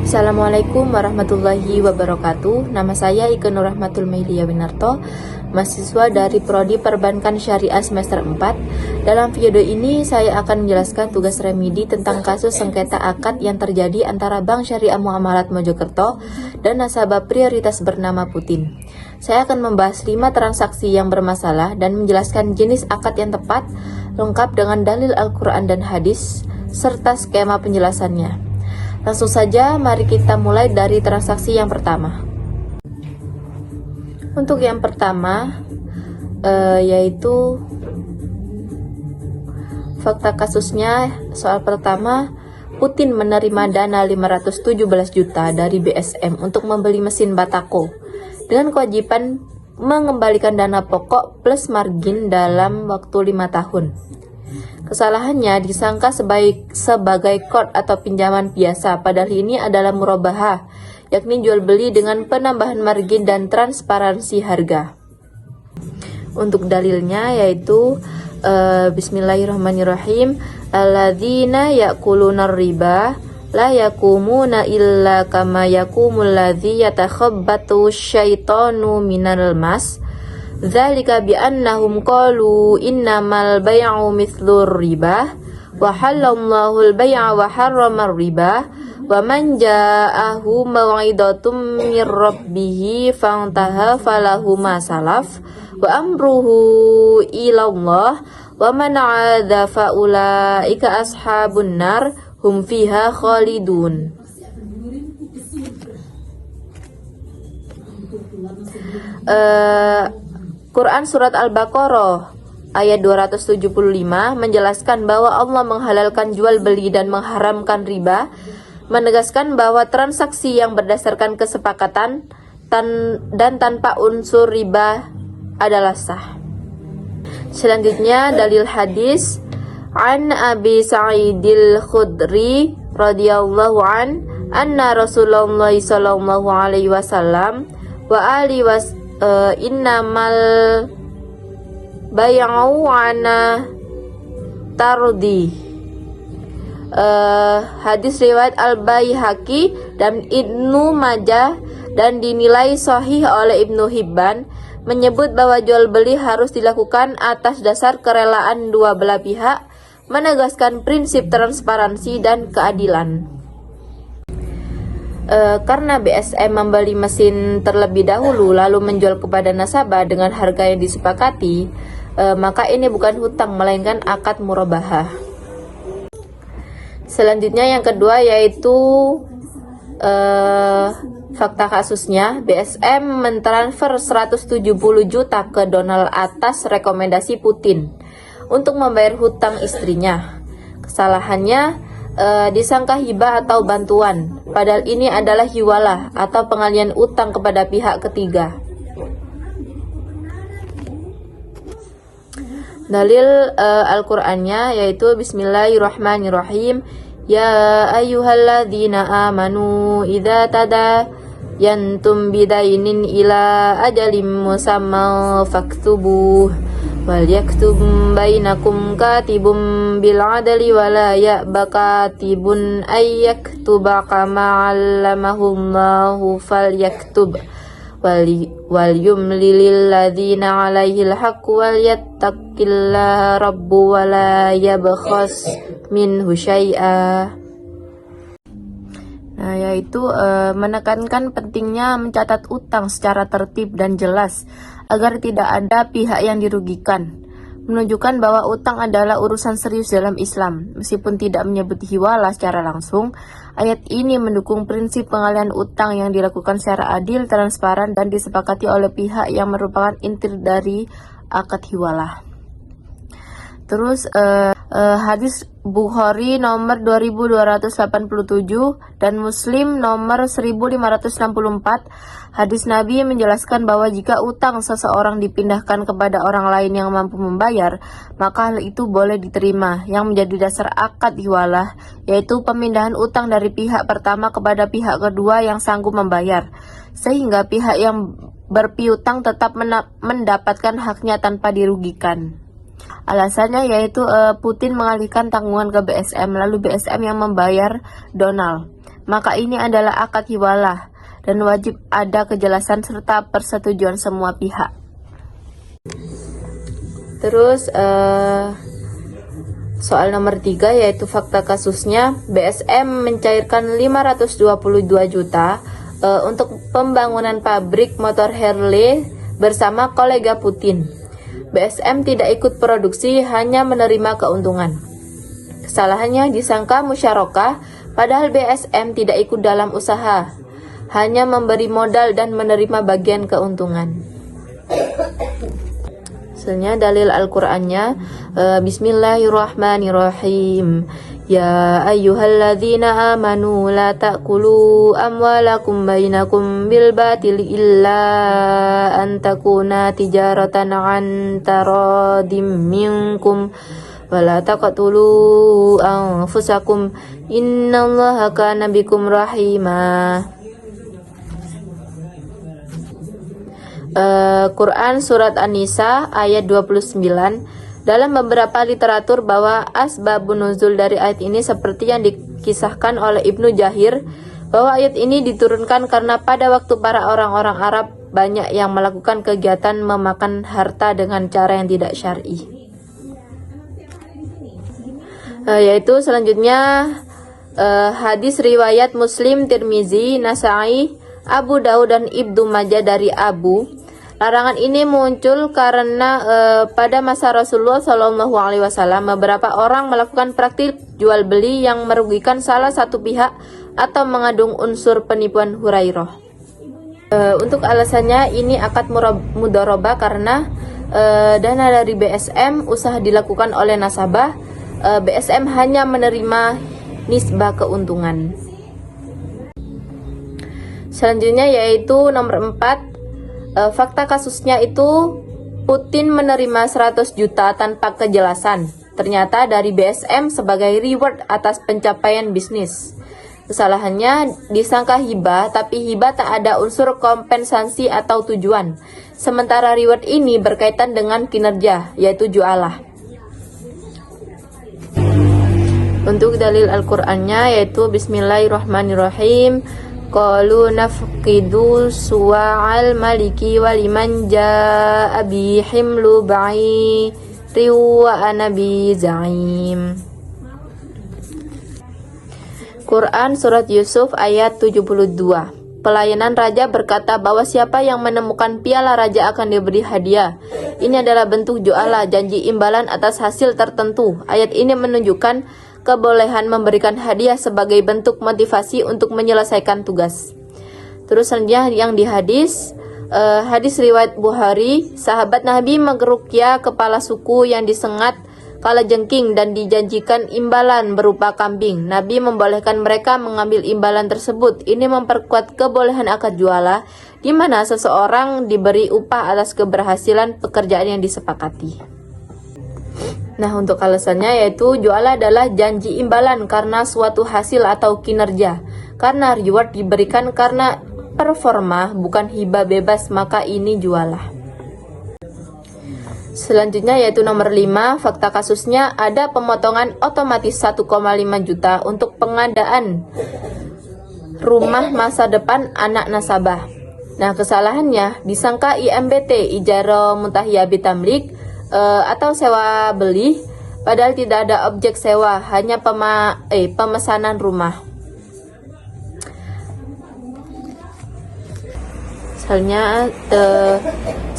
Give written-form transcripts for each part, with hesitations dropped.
Assalamualaikum warahmatullahi wabarakatuh. Nama saya Ike Nur Rahmatul Mailia Winarto, mahasiswa dari Prodi Perbankan Syariah semester 4. Dalam video ini saya akan menjelaskan tugas remedi tentang kasus sengketa akad yang terjadi antara Bank Syariah Muamalat Mojokerto dan nasabah prioritas bernama Putin. Saya akan membahas 5 transaksi yang bermasalah dan menjelaskan jenis akad yang tepat, lengkap dengan dalil Al-Quran dan hadis, serta skema penjelasannya. Langsung saja, mari kita mulai dari transaksi yang pertama. Untuk yang pertama, yaitu fakta kasusnya. Soal pertama, Putin menerima dana 517 juta dari BSM untuk membeli mesin Batako dengan kewajiban mengembalikan dana pokok plus margin dalam waktu 5 tahun. Kesalahannya disangka sebagai qard atau pinjaman biasa, padahal ini adalah murabahah, yakni jual beli dengan penambahan margin dan transparansi harga. Untuk dalilnya yaitu Bismillahirrahmanirrahim. Alladzina ya'kuluna riba la yakumuna illa kama yakumul ladzi yatakhabbatu syaitanu minal mas. Dzalika bi'annahum qalu innamal bay'u mithlur riba wa halallahu al-bay'a wa harrama riba wa man ja'ahu maw'idatum mir rabbih fantaha falahu ma salaf wa amruhu ila Allah wa man 'adza fa ulaika ashabun nar hum fiha khalidun. Quran Surat Al-Baqarah ayat 275 menjelaskan bahwa Allah menghalalkan jual beli dan mengharamkan riba, menegaskan bahwa transaksi yang berdasarkan kesepakatan dan tanpa unsur riba adalah sah. Selanjutnya dalil hadis an Abi Sa'idil Khudri radhiyallahu anna Rasulullah sallallahu alaihi wasallam wa ali innamal bay'u ana tardi. Hadis riwayat Al-Baihaqi dan Ibnu Majah dan dinilai sahih oleh Ibnu Hibban, menyebut bahwa jual beli harus dilakukan atas dasar kerelaan dua belah pihak, menegaskan prinsip transparansi dan keadilan. Karena BSM membeli mesin terlebih dahulu lalu menjual kepada nasabah dengan harga yang disepakati, maka ini bukan hutang melainkan akad murabahah. Selanjutnya yang kedua yaitu fakta kasusnya. BSM mentransfer 170 juta ke Donald atas rekomendasi Putin untuk membayar hutang istrinya. Kesalahannya disangka hibah atau bantuan, padahal ini adalah hiwalah atau pengalihan utang kepada pihak ketiga. Dalil Al-Qur'annya yaitu Bismillahirrahmanirrahim. Ya ayyuhalladzina amanu idza tadayantum bidainin ila ajalim musamma faktubuh wal yaktub bainakum katibun bil adli wala ya'ba katibun ay yaktuba kama 'allamahullahu falyaktub wal yumlilil ladzina 'alaihil haqqu wal yattaqillaha rabbu wala yabkhas minhu syai'a. Nah, yaitu menekankan pentingnya mencatat utang secara tertib dan jelas agar tidak ada pihak yang dirugikan, menunjukkan bahwa utang adalah urusan serius dalam Islam. Meskipun tidak menyebut hiwalah secara langsung, ayat ini mendukung prinsip pengalihan utang yang dilakukan secara adil, transparan, dan disepakati oleh pihak yang merupakan inti dari akad hiwalah. Terus hadis Bukhari nomor 2287 dan Muslim nomor 1564. Hadis Nabi menjelaskan bahwa jika utang seseorang dipindahkan kepada orang lain yang mampu membayar, maka hal itu boleh diterima. Yang menjadi dasar akad hiwalah yaitu pemindahan utang dari pihak pertama kepada pihak kedua yang sanggup membayar, sehingga pihak yang berpiutang tetap mendapatkan haknya tanpa dirugikan. Alasannya yaitu Putin mengalihkan tanggungan ke BSM, lalu BSM yang membayar Donald. maka ini adalah akad hiwalah dan wajib ada kejelasan serta persetujuan semua pihak. Terus soal nomor 3 yaitu fakta kasusnya, BSM mencairkan 522 juta untuk pembangunan pabrik motor Harley bersama kolega Putin. BSM tidak ikut produksi, hanya menerima keuntungan. Kesalahannya disangka musyarakah, padahal BSM tidak ikut dalam usaha, hanya memberi modal dan menerima bagian keuntungan. Hasilnya dalil Al-Qur'annya, Bismillahirrahmanirrahim. Ya ayyuhalladzina amanu la ta'kulu amwalakum bainakum bil batili illa an takuna tijaratan an taradim minkum wa la taqtulu anfusakum innallaha kana bikum rahima. Quran Surat An-Nisa ayat 29. Dalam beberapa literatur bahwa asbabun nuzul dari ayat ini seperti yang dikisahkan oleh Ibnu Jahir, bahwa ayat ini diturunkan karena pada waktu para orang-orang Arab banyak yang melakukan kegiatan memakan harta dengan cara yang tidak syar'i. Yaitu selanjutnya hadis riwayat Muslim, Tirmizi, Nasai, Abu Daud dan Ibnu Majah dari Abu. Larangan ini muncul karena pada masa Rasulullah SAW beberapa orang melakukan praktik jual beli yang merugikan salah satu pihak atau mengandung unsur penipuan Hurairah. Untuk alasannya ini akad mudharabah karena dana dari BSM usaha dilakukan oleh nasabah, BSM hanya menerima nisbah keuntungan. Selanjutnya yaitu nomor 4. Fakta kasusnya itu Putin menerima 100 juta tanpa kejelasan, ternyata dari BSM sebagai reward atas pencapaian bisnis. Kesalahannya disangka hibah, tapi hibah tak ada unsur kompensasi atau tujuan. Sementara reward ini berkaitan dengan kinerja, yaitu jualah. Untuk dalil Al-Qur'annya yaitu Bismillahirrahmanirrahim. Qalu nafqidu suwa'al maliki waliman ja'a bi himlu ba'iri wa ana bi za'im. Quran Surat Yusuf ayat 72. Pelayanan raja berkata bahwa siapa yang menemukan piala raja akan diberi hadiah. Ini adalah bentuk jualah, janji imbalan atas hasil tertentu. Ayat ini menunjukkan kebolehan memberikan hadiah sebagai bentuk motivasi untuk menyelesaikan tugas. Terus selanjutnya yang di hadis riwayat Bukhari, sahabat Nabi meruqyah kepala suku yang disengat kalajengking dan dijanjikan imbalan berupa kambing. Nabi membolehkan mereka mengambil imbalan tersebut. Ini memperkuat kebolehan akad jualah, di mana seseorang diberi upah atas keberhasilan pekerjaan yang disepakati. Nah, untuk alasannya yaitu jualah adalah janji imbalan karena suatu hasil atau kinerja. Karena reward diberikan karena performa, bukan hibah bebas, maka ini jualah. Selanjutnya yaitu nomor 5, fakta kasusnya ada pemotongan otomatis 1,5 juta untuk pengadaan rumah masa depan anak nasabah. Nah, kesalahannya disangka IMBT, Ijarah Muntahiyah Bitamlik, atau sewa beli, padahal tidak ada objek sewa, hanya pemesanan rumah.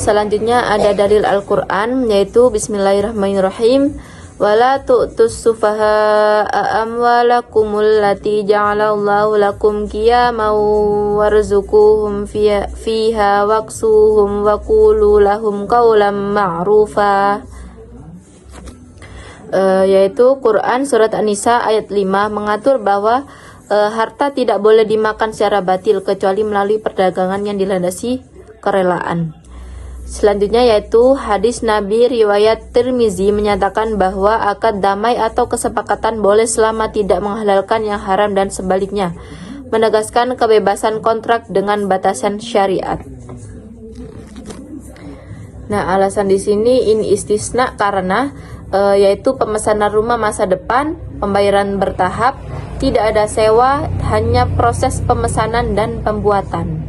Selanjutnya ada dalil Al-Qur'an yaitu Bismillahirrahmanirrahim. Wala tu'tus sufaha amwalakumul lati ja'alallahu lakum qiyaman warzuquhum fiha waqsuhum wa qulu lahum qawlan ma'rufa. Yaitu Quran Surat An-Nisa ayat 5 mengatur bahwa harta tidak boleh dimakan secara batil kecuali melalui perdagangan yang dilandasi kerelaan. Selanjutnya yaitu hadis Nabi riwayat Tirmizi menyatakan bahwa akad damai atau kesepakatan boleh selama tidak menghalalkan yang haram dan sebaliknya, menegaskan kebebasan kontrak dengan batasan syariat. Nah, alasan di sini ini istisna karena yaitu pemesanan rumah masa depan, pembayaran bertahap, Tidak ada sewa, hanya proses pemesanan dan pembuatan.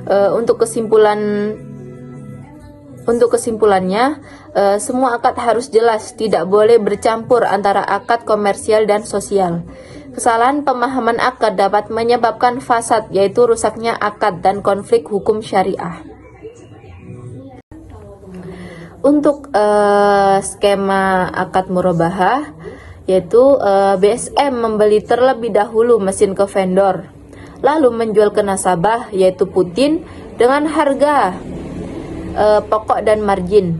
Untuk kesimpulannya, semua akad harus jelas, tidak boleh bercampur antara akad komersial dan sosial. Kesalahan pemahaman akad dapat menyebabkan fasad, yaitu rusaknya akad dan konflik hukum syariah. Untuk skema akad murabahah, yaitu BSM membeli terlebih dahulu mesin ke vendor, lalu menjual ke nasabah, yaitu Putin, dengan harga pokok dan margin.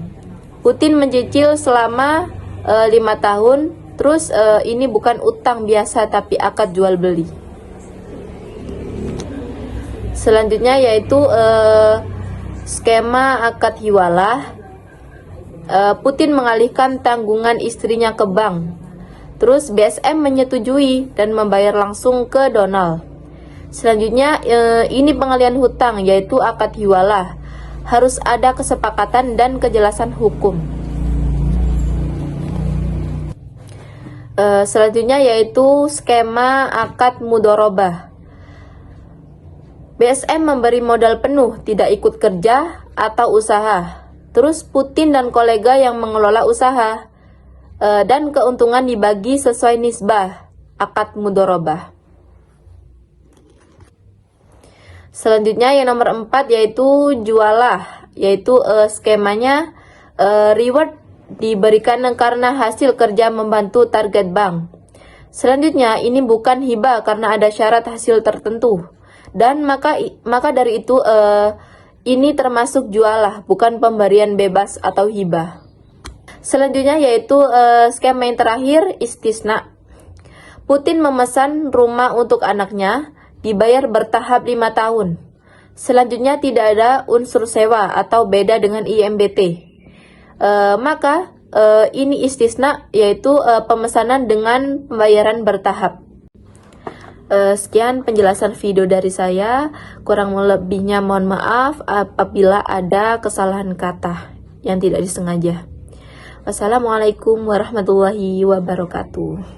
Putin mencicil selama 5 tahun, terus ini bukan utang biasa tapi akad jual beli. Selanjutnya yaitu skema akad hiwalah. Putin mengalihkan tanggungan istrinya ke bank. Terus BSM menyetujui dan membayar langsung ke Donald. Selanjutnya ini pengalihan hutang, yaitu akad hiwalah. Harus ada kesepakatan dan kejelasan hukum. Selanjutnya yaitu skema akad mudorobah. BSM memberi modal penuh, tidak ikut kerja atau usaha. Terus Putin dan kolega yang mengelola usaha, dan keuntungan dibagi sesuai nisbah, akad mudorobah. Selanjutnya yang nomor 4 yaitu jualah, yaitu skemanya reward diberikan karena hasil kerja membantu target bank. Selanjutnya ini bukan hibah karena ada syarat hasil tertentu, dan maka dari itu ini termasuk jualah, bukan pemberian bebas atau hibah. Selanjutnya yaitu skema yang terakhir, istisna. Putin memesan rumah untuk anaknya, dibayar bertahap 5 tahun. Selanjutnya tidak ada unsur sewa atau beda dengan IMBT. Maka ini istisna, yaitu pemesanan dengan pembayaran bertahap. Sekian penjelasan video dari saya. Kurang lebihnya mohon maaf apabila ada kesalahan kata yang tidak disengaja. Wassalamualaikum warahmatullahi wabarakatuh.